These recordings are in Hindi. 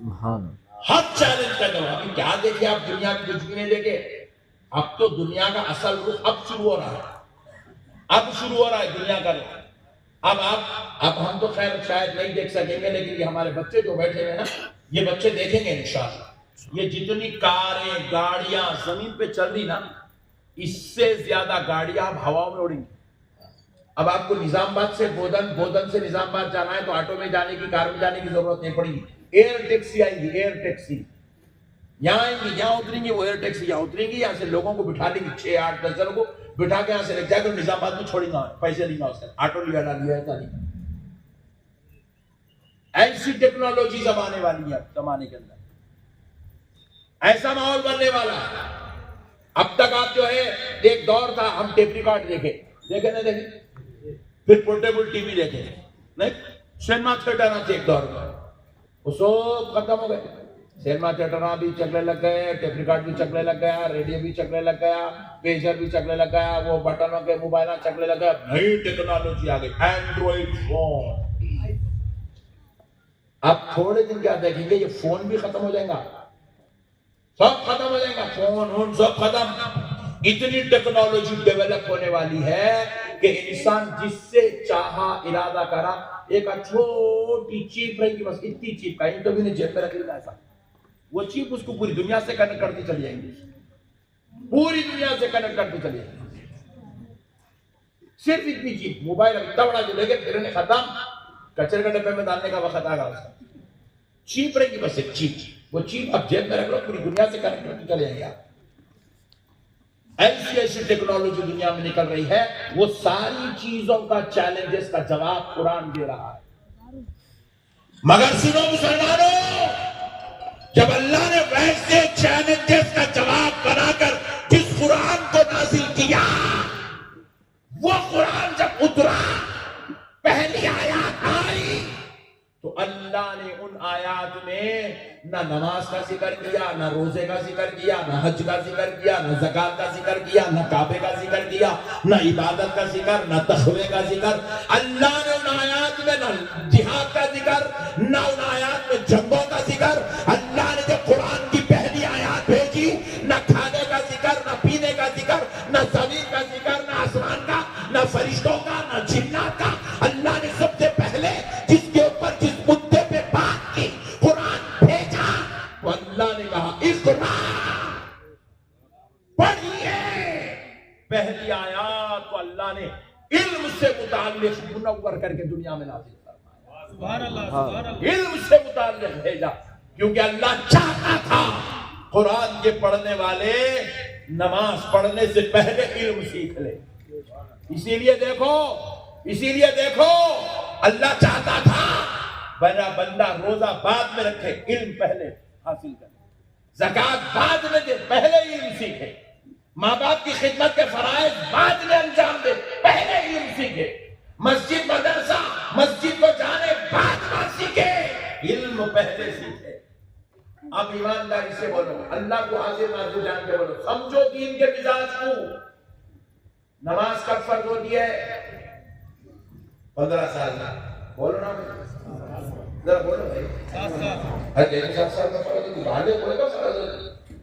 हर चैलेंज का जवाब। क्या देखे आप दुनिया में, कुछ भी नहीं देखे। अब तो दुनिया का असल रुख अब शुरू हो रहा है, अब शुरू हो रहा है दुनिया का रुख। अब हम तो खैर शायद नहीं देख सकेंगे, लेकिन ये हमारे बच्चे जो बैठे हैं ना, ये बच्चे देखेंगे इंशाअल्लाह। ये जितनी कारें गाड़ियां जमीन पे चल रही ना, इससे ज्यादा गाड़ियां अब हवाओं में उड़ेंगी। अब आपको निजामाबाद से बोधन से निजामाबाद जाना है तो ऑटो में जाने की, कार में जाने की जरूरत नहीं पड़ेगी। एयर टैक्सी आएगी, एयर टैक्सी यहाँ आएंगी, यहाँ उतरेंगी, वो एयर टैक्सी यहाँ उतरेंगी, यहाँ से लोगों को बिठा लेंगी, 6 8 10 जनों को बिठा के यहाँ से लेके जाकर निजामाबाद में छोड़ेंगे, पैसे लेंगे उसका, ऑटो लिया ना लिया था नहीं। ऐसी टेक्नोलॉजी जमाने वाली है, जमाने के अंदर ऐसा माहौल बनने वाला है। अब तक आप जो है, एक दौर था हम टेप रिकॉर्ड देखे ना देखे, फिर पोर्टेबल टीवी देखे नहीं, सिनेमा थिएटर थे एक दौर में, वो सब खत्म हो गए। सिनेमा थिएटर भी चलने लग गए, टेप रिकॉर्ड भी चलने लग गया, रेडियो भी चलने लग गया, पेजर भी चलने लग गया, वो बटनों के मोबाइल चलने लग गया। नई टेक्नोलॉजी आ गई, एंड्रॉइड फोन। अब थोड़े दिन क्या देखेंगे, ये फोन भी खत्म हो जाएगा, सब खत्म हो जाएगा, फोन सब खत्म। इतनी टेक्नोलॉजी डेवलप होने वाली है कि इंसान जिससे चाहा इरादा करा, एक छोटी चीप रहेगी, बस इतनी चीप, कहीं तो भी नहीं जेब में रख लेगा ऐसा, वो चीप उसको पूरी दुनिया से कनेक्ट करती चली जाएंगी, पूरी दुनिया से कनेक्ट करती चली जाएंगी। सिर्फ इतनी चीप मोबाइल इतना बड़ा जो लेके फिर खत्म, कचरे के डब्बे में डालने का वक्त आएगा उसका। चीप रहेगी, बस एक चीप, वो चीप अब जेब में रख लो, पूरी दुनिया से कनेक्ट करती चले जाएंगे आप। ऐसी टेक्नोलॉजी दुनिया में निकल रही है, वो सारी चीजों का चैलेंजेस का जवाब कुरान दे रहा है। मगर सुनो मुसलमानों, जब अल्लाह ने वैसे चैलेंजेस का जवाब बनाकर जिस कुरान को नाजिल किया, वो कुरान जब उतरा, पहली आयत आई, तो अल्लाह ने उन आयात में ना नमाज का जिक्र किया, ना रोजे का जिक्र किया, ना हज का जिक्र किया, ना ज़कात का जिक्र किया, ना काबे का जिक्र किया, ना इबादत का जिक्र, ना तक़वे का जिक्र। अल्लाह ने उन आयात में ना जिहाद का जिक्र, ना उन आयात में जंगों का जिक्र। अल्लाह ने जब कुरान की पहली आयत भेजी, ना खाने का जिक्र, ना पीने का जिक्र, ना जमीन का जिक्र, ना आसमान का, ना फरिश्तों का, ना जिन्नात का। अल्लाह ने सबसे पहले जिसके ऊपर जिस मुद्दे पे बात की, कुरान भेजा, तो अल्लाह ने कहा इक़रा, पढ़िए। पहली आयत को अल्लाह ने इल्म से मुताल्लिक़ मुनव्वर करके दुनिया में नाज़िल फरमाया। सुभान अल्लाह, सुभान अल्लाह। इल्म से मुताल्लिक़ भेजा, क्योंकि अल्लाह चाहता था कुरान के पढ़ने वाले नमाज पढ़ने से पहले इल्म सीख ले। इसीलिए देखो अल्लाह चाहता था बड़ा बंदा रोजा बाद में रखे, इल्म पहले हासिल करे, ज़कात बाद में दे, पहले इल्म सीखे, माँ बाप की खिदमत के फराइज बाद में अंजाम दे, पहले इल्म सीखे, मस्जिद मदरसा मस्जिद को जाने बाद में सीखे, इल्म पहले सीखे। अब ईमानदारी से बोलो, अल्लाह को हाजिर नाज़िर जान के बोलो, समझो दीन के मिजाज को। नमाज कब फर्ज होती है? 15 साल का, बोलो ना जरा बोलो भाई। 7 साल में फर्ज होती, भागे बोले कब फर्ज होती?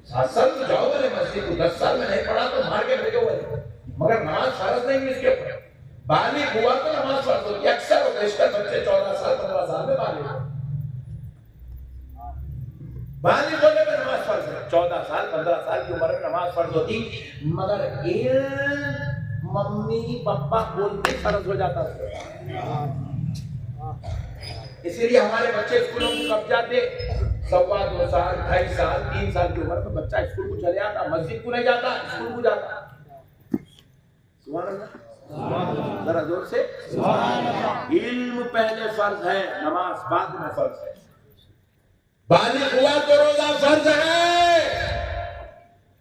7 साल तो जाओ मेरे मस्जिद को, 10 साल में नहीं पढ़ा तो मार के भेजो बोले, मगर नमाज फर्ज नहीं इसके ऊपर। बालिग हुआ तो नमाज फर्ज होती है। अक्सर होता है इसका बच्चे 14 साल 15 साल में बालिग होने में नमाज फर्ज है, 14 साल 15 साल की उम्र में नमाज फर्ज होती, मगर मम्मी पापा बोलते फर्ज हो जाता है। इसीलिए हमारे बच्चे स्कूलों को कब जाते? 1.25 2 साल 2.5 साल 3 साल की उम्र में बच्चा स्कूल को चले आता, मस्जिद को नहीं जाता, स्कूल को जाता। सुभान अल्लाह, जरा जोर से सुभान अल्लाह। इल्म पहले फर्ज है, नमाज बाद में फर्ज है। बालिग हुआ तो रोजा फर्ज है,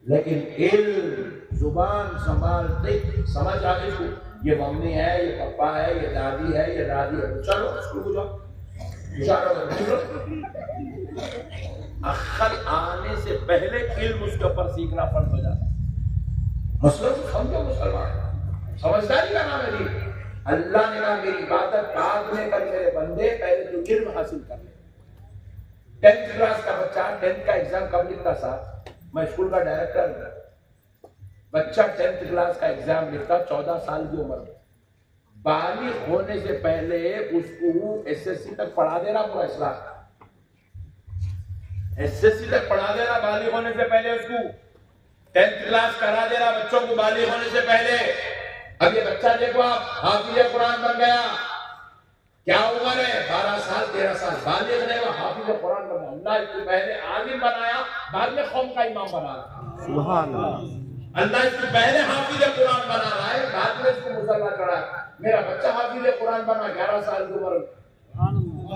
लेकिन इल्म जुबान संभालते समझ आ गई, ये मम्मी है, ये पापा है, ये दादी है, ये दादी है, चलो स्कूल को जाओ, अक्ल आने से पहले इल्म उसके ऊपर सीखना फर्ज हो जाता है। मसलन समझो मुसलमान, समझदारी का नाम है दीन। अल्लाह ने कहा मेरी इबादत बाद में कर मेरे बंदे, पहले तो इल्म हासिल कर ले। 10th क्लास का बच्चा 10th का एग्जाम कब लिखता साहब? मैं स्कूल का डायरेक्टर हूं। बच्चा 10th क्लास का एग्जाम लिखता 14 साल की उम्र में। बालिग होने से पहले उसको एसएससी तक पढ़ा देना पूरा इस्लाम, एसएससी तक पढ़ा देना बालिग होने से पहले, उसको 10th क्लास करा देना बच्चों को बालिग होने से पहले। अब ये बच्चा देखो आप हाफिज कुरान बन गया, क्या उम्र है? 12 साल 13 साल, बालिग नहीं हुआ, हाफिज कुरान बन गया। अल्लाह इसको पहले आलिम बनाया, बाद में कौम का इमाम बना रहा। सुभान अल्लाह। अल्लाह इसको पहले हाफिज कुरान बना रहा है, बाद में इसको मुसल्ला चढ़ा। मेरा बच्चा हाफिज कुरान बना 11 साल की उम्र।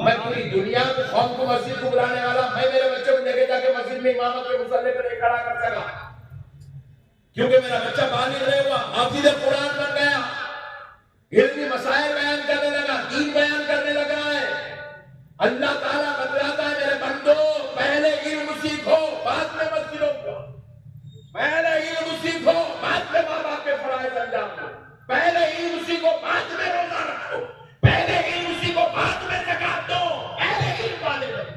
मैं पूरी दुनिया को कौम को मस्जिद को बुलाने वाला, मैं मेरे बच्चे को लेके जाके मस्जिद में इमामत के मुसल्ले पे नहीं खड़ा कर सका, क्योंकि मेरा बच्चा बालिग नहीं हुआ, हाफिज कुरान बन गया, इल्मी मसाइल बयान करने लगा, दीन बयान करने लगा है। अल्लाह ताला बतलाता है मेरे बंदो, पहले इल्म सीखो, बाद में मस्जिदों को, पहले इल्म सीखो, बाद में माँ बाप के फराइज अंजाम दो, पहले इल्म सीखो, बाद में रोजा रखो, पहले इल्म सीखो, बाद में ज़कात दो, पहले इल्म वाले बनो।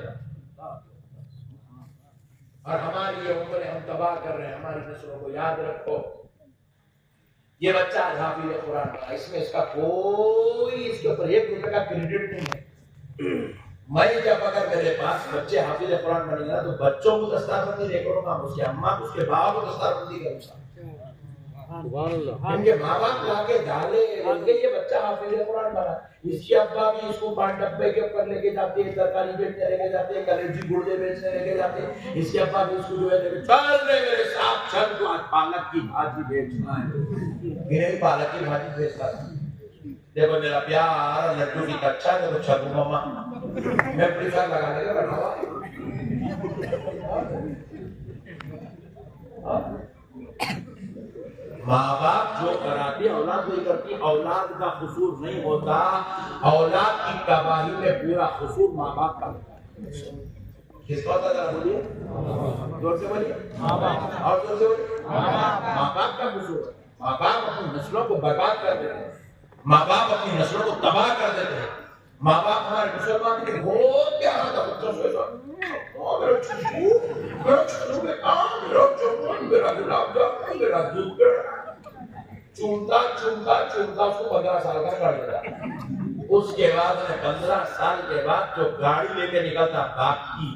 और हमारी ये उम्र हम तबाह कर रहे हैं, हमारी नस्लों को याद रखो। ये बच्चा हाफिज कुरान बना, इसमें इसका कोई इसके ऊपर 1 रुपए का क्रेडिट नहीं है। मैं जब अगर मेरे पास बच्चे हाफिज कुरान बनेंगे ना, तो बच्चों को दस्तारबंदी नहीं करूंगा, उसके अम्मा को उसके बाप को दस्तारबंदी करूंगा। इनके माँ बाप लाके डाले ये बच्चा हाफिज कुरान बना, इसके अब्बा भी इसको 5 डब्बे के ऊपर लेके जाते हैं, तरकारी बेचने लेके जाते हैं, कलेजी गुर्दे बेचने लेके जाते हैं। इसके अब्बा भी इसको जो है चल रे मेरे साथ चल, तो आज पालक की भाजी बेचना है, मेरे पालक की भाजी बेचता था। देखो मेरा प्यार लड्डू की कच्चा, देखो छबू मामा मैं प्रीफर लगाने का बैठा हुआ। माँ बाप जो कराती औलाद वही करती, औलाद का कसूर नहीं होता, औलाद की तबाही में पूरा कसूर माँ बाप का होता है। किसका होता है? बोलिए, जोर से बोलिए, माँ बाप। और जोर से बोलिए, माँ बाप का कसूर है। माँ बाप अपनी नस्लों को बर्बाद कर देते हैं, माँ बाप अपनी नस्लों को तबाह कर देते हैं। माँ बाप हमारे मुसलमान के बहुत प्यारा था, बच्चों से मेरा चुम्बन, मेरा गुलाब जामुन, मेरा दूध चूमता चूमता चूमता उसको 15 साल का कर देता। उसके बाद 15 साल के बाद जो गाड़ी लेके निकलता बाप की,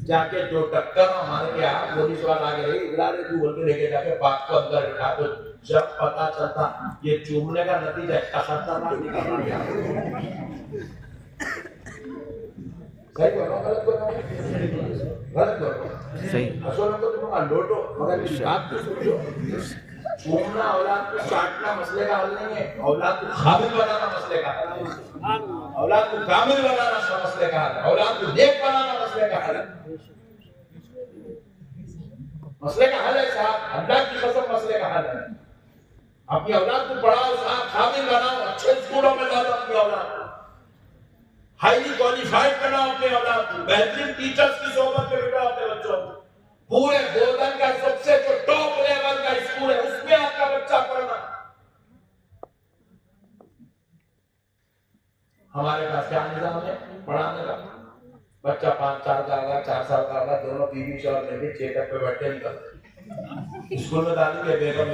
जाके जो टक्कर मार के पुलिस वाला आ गए, इधर तू बोल के लेके जाके बाप को अंदर बिठा दो। जब पता चलता ये चूमने का नतीजा खतरनाक निकल गया। सही बोलो, गलत बोलो, गलत बोलो, सही। असल में तो तुम लोटो, मगर इस बात को समझो, चूमना औलाद को काटना मसले का हल नहीं है, औलाद को काबिल बनाना मसले का हल है, औलाद को काबिल बनाना मसले का हल है, औलाद को नेक बनाना मसले का हल है। मसले का हल है साहब, अल्लाह की कसम मसले का हल है। अपनी औलाद को पढ़ाओ साहब, काबिल बनाओ, अच्छे स्कूलों में डालो अपनी औलाद को, हाईली क्वालिफाइड बनाओ अपने औलाद को, बेहतरीन टीचर्स की सोबत में बिठाओ अपने बच्चों को। पूरे गोल्डन का सबसे जो टॉप लेवल का स्कूल है उसमें आपका बच्चा पढ़ना। हमारे पास क्या निजाम है पढ़ाने का? बच्चा 5 साल का होगा, 4 साल का होगा, दोनों बीवी शौहर लेके चेकअप पे बैठे निकलते। स्कूल में डाली के बेगम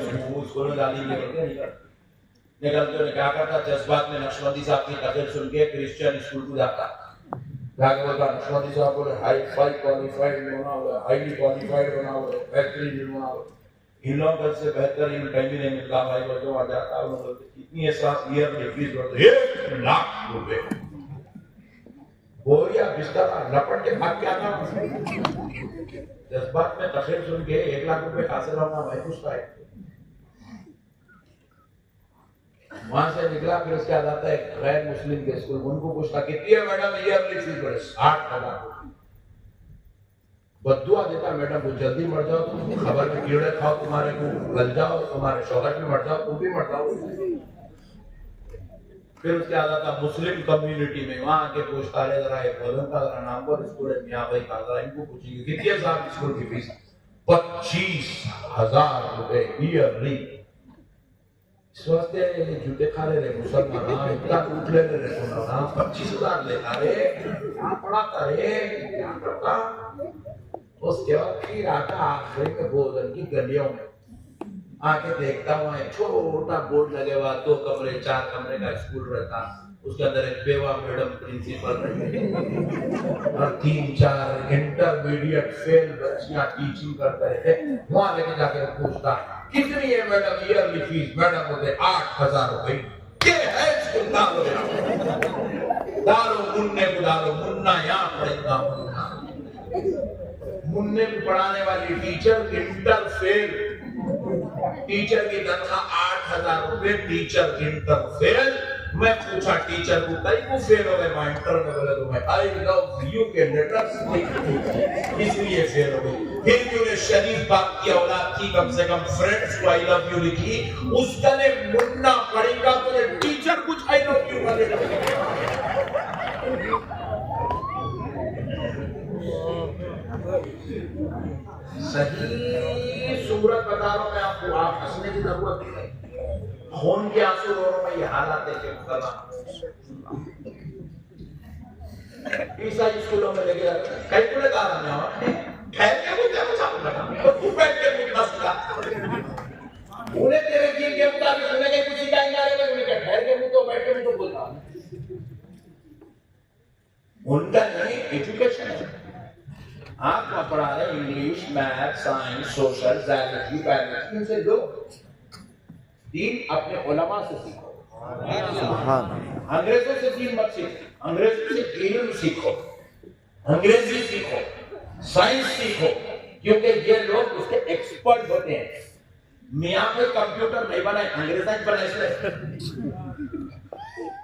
स्कूल में डाली निकलते निकलते क्या करता, जज्बात में नक्शबंदी साहब की तकरीर सुन के क्रिश्चियन स्कूल को जाता, जाके बोलता नक्शबंदी साहब बोले हाई क्वालिफाइड बना हुआ है, हाईली क्वालिफाइड बना हुआ है, बेहतरीन बना हुआ है, इन लोगों से बेहतर इन कहीं नहीं मिलता भाई। बोलते वहां जाता कितनी ऐसा ईयर में फीस बढ़ते 1 लाख रुपए, बोरिया बिस्तर लपट के भाग के आता। जज्बात में तकरीर सुन के 1 लाख रुपए हासिल होना भाई पूछता है। वहां से निकला, फिर उसके बाद आता है गैर मुस्लिम के स्कूल, उनको पूछता कितनी है मैडम ईयरली फीस? बोले 60,000। बद्दुआ देता मैडम को, जल्दी मर जाओ तुम, खबर में कीड़े खाओ, तुम्हारे को गल जाओ, तुम्हारे शौहर भी मर जाओ, तुम भी मर जाओ। फिर उसके बाद आता मुस्लिम कम्युनिटी में, वहां आके पूछता है जरा एक बोलो का जरा नाम पर स्कूल है मियां भाई का, जरा इनको पूछेंगे कितनी है साहब स्कूल की फीस? 25,000 रुपए ईयरली। स्वास्थ्य जूते खा ले रहे मुसलमान इतना उठ ले रहे ना 25,000 लेता रे क्या पढ़ाता रे क्या करता। उसके बाद फिर आता आखिरी में भोजन की गलियों में आके देखता हूँ एक छोटा बोर्ड लगे हुआ 2 कमरे 4 कमरे का स्कूल रहता, उसके अंदर एक बेवा मैडम प्रिंसिपल रही और 3-4 इंटरमीडिएट फेल बच्चियां टीचिंग करते रहे। वहां लेके जाके पूछता कितनी है मैडम ईयरली फीस, मैडम बोलते 8,000 रुपए। ये है स्कूल दारो मुन्ने बुदारो मुन्ना यहाँ पढ़ेगा मुन्ना मुन्ने को पढ़ाने वाली टीचर इंटर फेल, टीचर की तनख्वाह 8,000 रुपए, टीचर इंटर फेल। मैं पूछा टीचर को कई को फेल हो गए इंटर में, बोले तो मैं आई लव यू के लेटर्स इसलिए फेल हो गई। फिर भी उन्हें शरीफ बाप की औलाद थी, कम से कम फ्रेंड्स को आई लव यू लिखी, उसका ने मुन्ना पढ़ेगा तो टीचर कुछ आई लव यू का लेटर। सही सूरत बता रहा हूं मैं आपको, आप हंसने की जरूरत नहीं, खून के आंसू रो रहा हूं मैं, ये हालात देखे ईसाई स्कूलों में लेके जाते कैलकुलेट आ रहा है ठहर के मुझे बता तो तू बैठ के मुझे बसता उन्हें तेरे जीन के मुताबिक उन्हें कहीं कुछ सिखाएंगे आगे उन्हें ठहर के मुझे तो बैठ के मुझे बोलता उनका नहीं एजुकेशन है। आप पढ़ा रहे English math science social zoology biology, इनसे दो दीन अपने उलमा से सीखो, अंग्रेजों से दीन मत सीखो, अंग्रेजों से इल्म सीखो, अंग्रेजी सीखो, साइंस सीखो, क्योंकि ये लोग उसके एक्सपर्ट होते हैं। मियां कोई कंप्यूटर नहीं बनाए, अंग्रेजा ही बनाए इसलिए।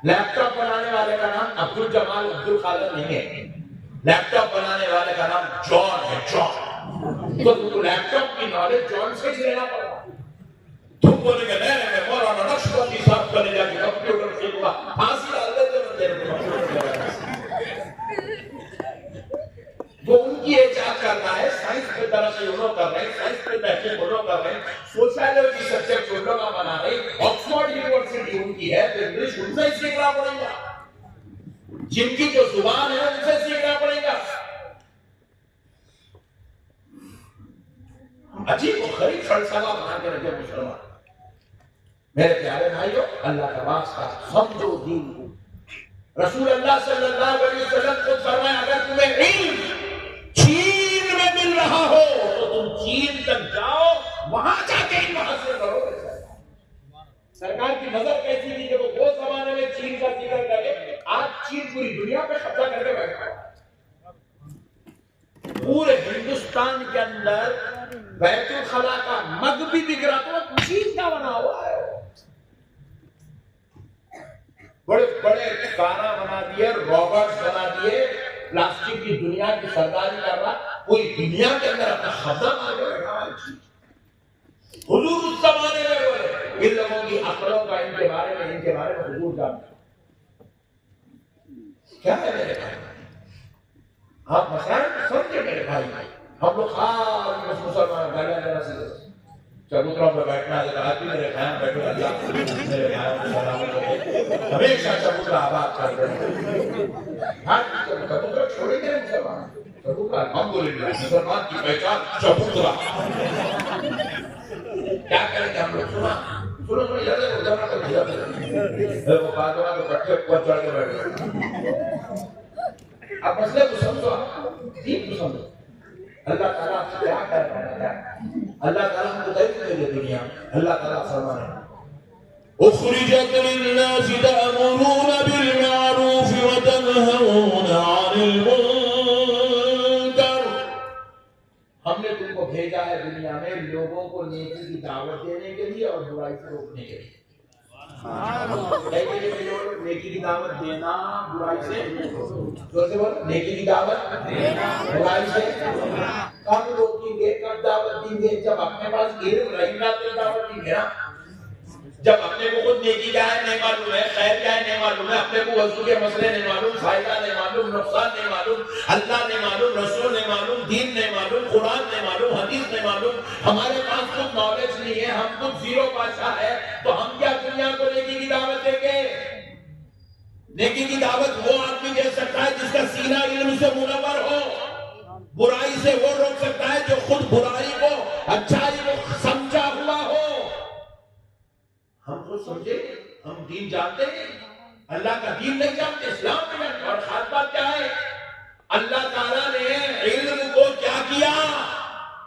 लैपटॉप बनाने वाले का नाम अब्दुल जमाल अब्दुल खालिद नहीं है, लैपटॉप बनाने वाले का नाम जॉन है, जॉन। तो तुमको लैपटॉप की नॉलेज जॉन से ही लेना पड़ता। तुम बोलेंगे नहीं मैं मौलाना नक्शबंदी साहब करने जाके कंप्यूटर सीखूंगा, फांसी डाल देते वो उनकी इजाजत करना है। साइंस पे तरह से उन्होंने कर रहे हैं, साइंस पे बैठे उन्होंने कर रहे हैं, सोशियोलॉजी सब्जेक्ट उन्होंने बना रहे, ऑक्सफोर्ड यूनिवर्सिटी उनकी है, तो इंग्लिश उनसे ही सीखना पड़ेगा, जिनकी जो जुबान है उनसे सीखना पड़ेगा। अजीब और गरीब फलसफा बना के रखे मुसलमान। मेरे प्यारे भाइयों, अल्लाह का वास्ता समझो दीन को। रसूल अल्लाह सल्लल्लाहु अलैहि वसल्लम को फरमाया अगर तुम्हें इल्म चीन में मिल रहा हो तो तुम चीन तक जाओ, वहां जाके इल्म हासिल करो। सरकार की नजर कैसी थी जब वो जमाने में चीन का जिक्र करे, आज चीन पूरी दुनिया पे कब्जा करके बैठा है। पूरे हिंदुस्तान के अंदर बैतुल खला का मग भी बिक रहा तो चीन का बना हुआ है। बड़े बड़े कारा बना दिए, रॉबर्ट्स बना दिए, प्लास्टिक की दुनिया की सरदारी कर रहा, पूरी दुनिया के अंदर अपना कब्जा मार के बैठा है। हुजूर उस जमाने में बोले इन लोगों की अकलों का इनके बारे में हुजूर जानते क्या है मेरे भाई। आप मसाइल समझे मेरे भाई, हम लोग खास मुसलमान गालियां देना सीखे, चबूतरों पर बैठना है, आज भी मेरे ख्याल बैठो अल्लाह मेरे ख्याल हमेशा चबूतरा आबाद कर रहे हैं। हाँ चबूतरा छोड़ेंगे मुसलमान, चबूतरा हम बोलेंगे मुसलमान की पहचान चबूतरा। क्या करेंगे हम लोग, सुना सुनो सुनो याद है उधर ना कर दिया वो बादवा के पट्टे ऊपर चढ़ के बैठ गए। आप मसले को समझो, दीन को समझो। अल्लाह ताला क्या कर रहा है, अल्लाह ताला हमको तैयार कर दुनिया। अल्लाह ताला फरमाए उखरिजत लिन्नास तअमुरून बिल मारूफ व तनहून अनिल मुनकर। हमने तुमको भेजा है दुनिया में लोगों को नेकी की दावत देने के लिए और बुराई से रोकने के लिए। नेकी की दावत देना, बुराई से नेकी की दावत देना, बुराई से कब रोकेंगे, कब दावत देंगे, जब अपने पास इल्म रहेगा तो दावत देंगे ना। जब अपने को खुद नेकी क्या है नहीं मालूम है, खैर क्या है नहीं मालूम है, अपने को वजू के मसले नहीं मालूम, फायदा नहीं मालूम, नुकसान नहीं मालूम, अल्लाह नहीं मालूम, रसूल नहीं मालूम, दीन नहीं मालूम, कुरान नहीं मालूम, हदीस नहीं मालूम, हमारे पास कुछ नॉलेज नहीं है, हम कुछ जीरो पाशा है, तो हम क्या दुनिया को नेकी की दावत देंगे। नेकी की दावत वो आदमी दे सकता है जिसका सीना इल्म से मुनव्वर हो। बुराई से वो रोक सकता है जो खुद बुराई को, अच्छाई को समझा हुआ हो। हम तो समझे, हम दीन जानते हैं, अल्लाह का दीन नहीं जानते, इस्लाम नहीं जानते। और खास बात क्या है, अल्लाह ताला ने इल्म को क्या किया?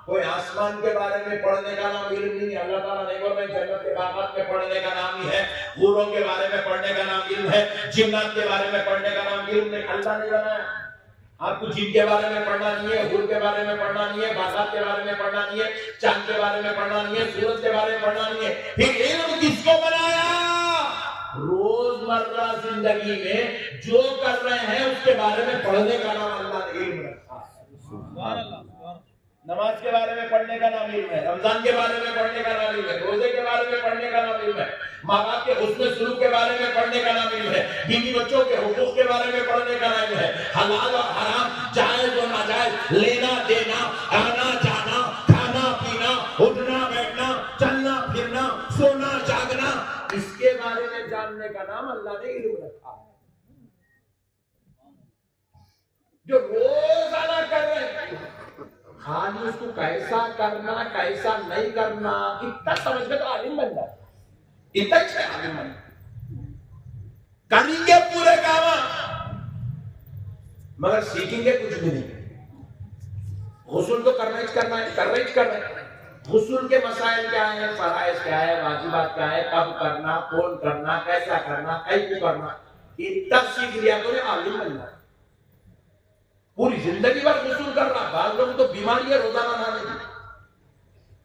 कोई आसमान के बारे में पढ़ने का नाम इल्म नहीं है। अल्लाह ताला ने बोला जन्नत के बागात में पढ़ने का नाम ही है, हूरों के बारे में पढ़ने का नाम इल्म है, जिन्नात के बारे में पढ़ने का नाम इल्म नहीं। अल्लाह ने बनाया। आपको जिन के बारे में पढ़ना नहीं है, हूर के बारे में पढ़ना नहीं है, बागात के बारे में पढ़ना नहीं है, चांद के बारे में पढ़ना नहीं है, सूरज के बारे में पढ़ना नहीं है। फिर इल्म किसको बनाया? रोजमर्रा जिंदगी में जो कर रहे हैं उसके बारे में पढ़ने का नाम अल्लाह ने इल्म रखा है। नमाज के बारे में पढ़ने का नाम इल्म है, रमजान के बारे में पढ़ने का नाम इल्म है, रोजे के बारे में पढ़ने का नाम इल्म है, माँ बाप के हुस्न सुलूक के बारे में पढ़ने का नाम इल्म है, बीवी बच्चों के हुकूक के बारे में पढ़ने का नाम है, हलाल और हराम, जायज और नाजायज, लेना देना, आना जाना, खाना पीना, उठना बैठना, चलना फिरना, सोना जागना, इसके बारे में जानने का नाम अल्लाह ने इल्म रखा है। जो रोजाना कर रहे हैं, खाली उसको कैसा करना कैसा नहीं करना इतना समझ के तो आलिम बन जाए, इतना ही आलिम बन करेंगे पूरे काम, मगर सीखेंगे कुछ भी नहीं। गुस्ल तो करना ही करना है। गुस्ल के मसाइल क्या है, फराइज क्या है, वाजिबात क्या है, कब करना, कौन करना, कैसा करना, कैसे करना, इतना सीख लिया तो आलिम बन जाए। पूरी जिंदगी भर गुस्ल कर रहा, बाद लोगों तो बीमारी है रोजाना नहाने की,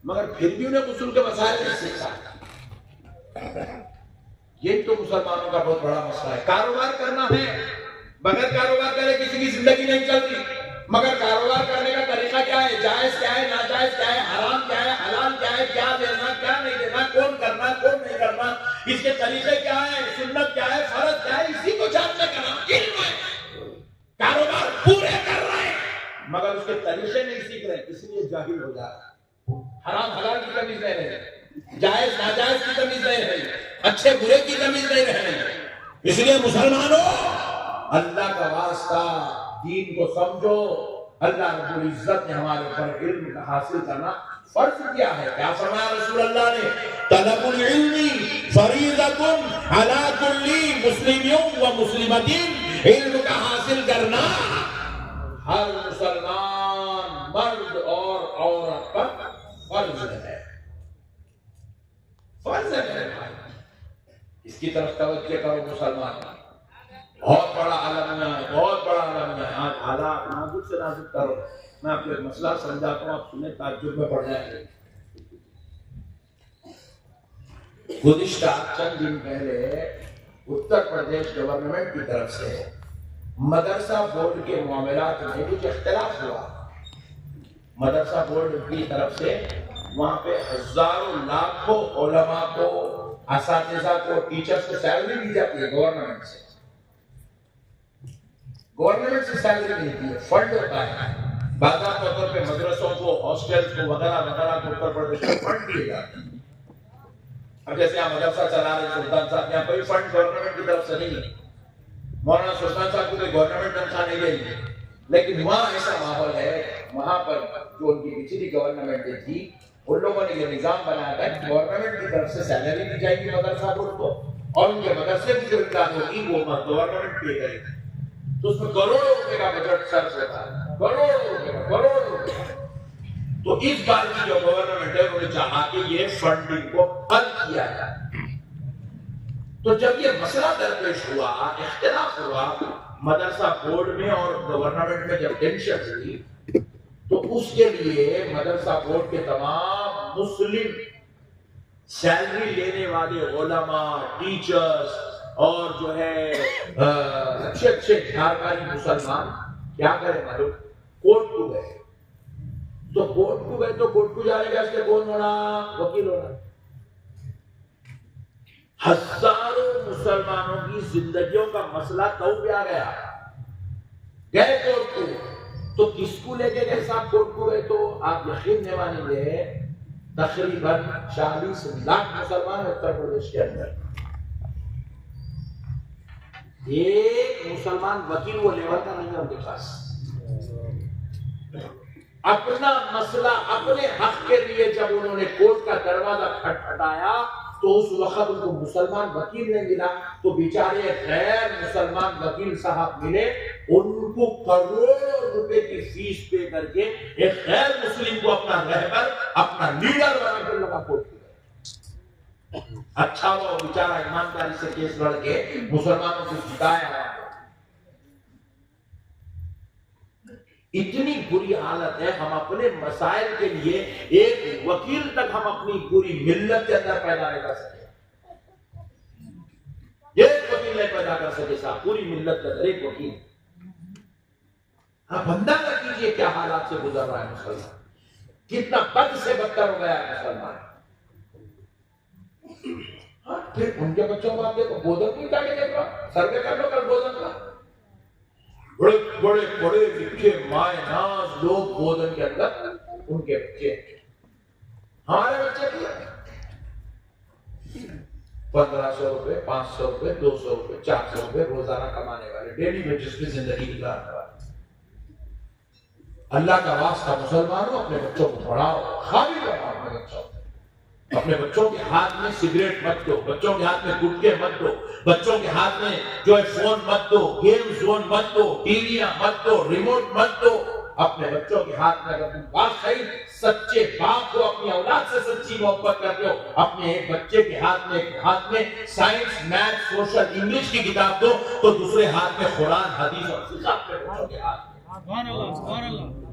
मगर फिर भी उन्हें गुस्ल के मसाइल नहीं सीखा। ये तो मुसलमानों का बहुत बड़ा मसला है। कारोबार करना है, बगैर कारोबार करे किसी की जिंदगी नहीं चलती, मगर कारोबार करने का तरीका क्या है, जायज क्या है, नाजायज क्या है, हराम क्या है, हलाल क्या है, क्या देना क्या नहीं देना, कौन करना कौन नहीं करना, इसके तरीके क्या है, सुन्नत क्या है, फर्ज क्या है, इसी को जानने का नाम इल्म है। कारोबार पूरे कर रहे हैं मगर उसके तरीके नहीं सीख रहे, इसलिए जाहिल हो जा रहा। हराम हलाल की तमीज नहीं रहे, जायज नाजायज की तमीज नहीं रही, अच्छे बुरे की तमीज नहीं रहे। इसलिए मुसलमानों, अल्लाह का वास्ता दीन को समझो। अल्लाह रब्बुल इज्जत ने हमारे ऊपर इल्म का हासिल करना फर्ज किया है। क्या फरमाया रसूल अल्लाह ने? तलबुल इल्मी फरीज़तुन अला कुल्ली मुस्लिमिन व मुस्लिमतिन। इल्म का हासिल करना हर मुसलमान मर्द और औरत पर फर्ज है, फर्ज है मेरे भाई। इसकी तरफ तवज्जो करो मुसलमान, बहुत बड़ा अलमिया है, बहुत बड़ा अलमिया है। आज हालात नाजुक से नाजुक करो, मैं आपको एक मसला समझाता हूँ, आप सुने ताज्जुब में पड़ जाएंगे। गुज़िश्ता चंद दिन पहले उत्तर प्रदेश गवर्नमेंट की तरफ से मदरसा बोर्ड के मामलात में कुछ इख्तिलाफ हुआ। मदरसा बोर्ड की तरफ से वहां पे हजारों लाखों उलमा को, असातिज़ा को, टीचर्स को सैलरी दी जाती है गवर्नमेंट से। गवर्नमेंट से सैलरी मिलती है, फंड होता है, बाकायदा तौर पे मदरसों को, हॉस्टल्स को वगैरह वगैरह को उत्तर प्रदेश में फंड दिए जाते हैं। अब जैसे यहाँ मदरसा चला रहे सुल्तान साहब, यहाँ कोई फंड गवर्नमेंट की तरफ से नहीं है, मौलाना सुल्तान साहब को कोई गवर्नमेंट तनख्वाह नहीं देगी, लेकिन वहाँ ऐसा माहौल है, वहाँ पर जो उनकी पिछली गवर्नमेंट थी उन लोगों ने ये निजाम बनाया था कि गवर्नमेंट की तरफ से सैलरी दी जाएगी मदरसा बोर्ड को, और उनके मदरसे की जो इमदाद होगी वो गवर्नमेंट पे करेगी। तो उसमें करोड़ों रुपए का बजट खर्च होता है, करोड़ों रुपए। तो इस बार की जो गवर्नमेंट है उन्होंने चाहा कि ये फंडिंग को बंद किया जाए। तो जब ये मसला दरपेश हुआ, इख्तिलाफ हुआ मदरसा बोर्ड में और गवर्नमेंट में, जब टेंशन हुई, तो उसके लिए मदरसा बोर्ड के तमाम मुस्लिम सैलरी लेने वाले उलमा, टीचर्स और जो है अच्छे अच्छे कारकारी मुसलमान क्या करें मालूम, कोर्ट को गए। तो कोर्ट को गए तो कोर्ट को जाने का इसके कौन होना, वकील होना। हजारों मुसलमानों की जिंदगियों का मसला तो भी आ गया, गए कोर्ट को। तो किसको लेके गए साहब कोर्ट को गए? तो आप यकीन नहीं मानेंगे, तकरीबन 40 लाख मुसलमान उत्तर प्रदेश के अंदर एक मुसलमान वकील वो लेवल का नहीं है उनके पास। अपना मसला अपने हक के लिए जब उन्होंने कोर्ट का दरवाजा खटखटाया तो उस वक्त उनको मुसलमान वकील नहीं मिला, तो बेचारे गैर मुसलमान वकील साहब मिले, उनको करोड़ों रुपए की फीस पे करके एक गैर मुस्लिम को अपना रहबर अपना लीडर बनाकर लगा कोर्ट में। अच्छा वो बेचारा ईमानदारी से केस लड़ के मुसलमानों को जिताया। इतनी बुरी हालत है, हम अपने मसाइल के लिए एक वकील तक हम अपनी पूरी मिल्लत के अंदर पैदा नहीं कर सके। एक वकील नहीं पैदा कर सके साहब पूरी मिल्लत के अंदर एक वकील। आप अंदाजा कीजिए क्या हालात से गुजर रहा है मुसलमान, कितना बद से बदतर हो गया है मुसलमान। फिर उनके बच्चों को आप देखो, गोदन की क्या देख रहा, सर्वे कर लो कल गोदन का, बड़े बड़े बड़े लिखे मायनाज लोग गोदन के अंदर उनके बच्चे, हमारे बच्चे भी 1500 रुपए 500 रुपए 200 रुपए 400 रुपए रोजाना कमाने वाले, डेली बेसिस पे जिंदगी गुजारने वाले। अल्लाह का वास्ता मुसलमानों अपने बच्चों को पढ़ाओ, खाली बनाओ अपने बच्चों। अपने बच्चों के हाथ में सिगरेट मत दो, बच्चों के हाथ में गुटखे मत दो, बच्चों के हाथ में जो है फोन मत दो, गेम जोन मत दो, टीवियां मत दो, रिमोट मत दो। अपने बच्चों के हाथ में अगर तुम वाकई सच्चे बाप को अपनी औलाद से सच्ची मोहब्बत करते हो, अपने एक बच्चे के हाथ में साइंस मैथ सोशल इंग्लिश की किताब दो, तो दूसरे हाथ में कुरान हदीस और फिक़ह अपने बच्चों के हाथ में।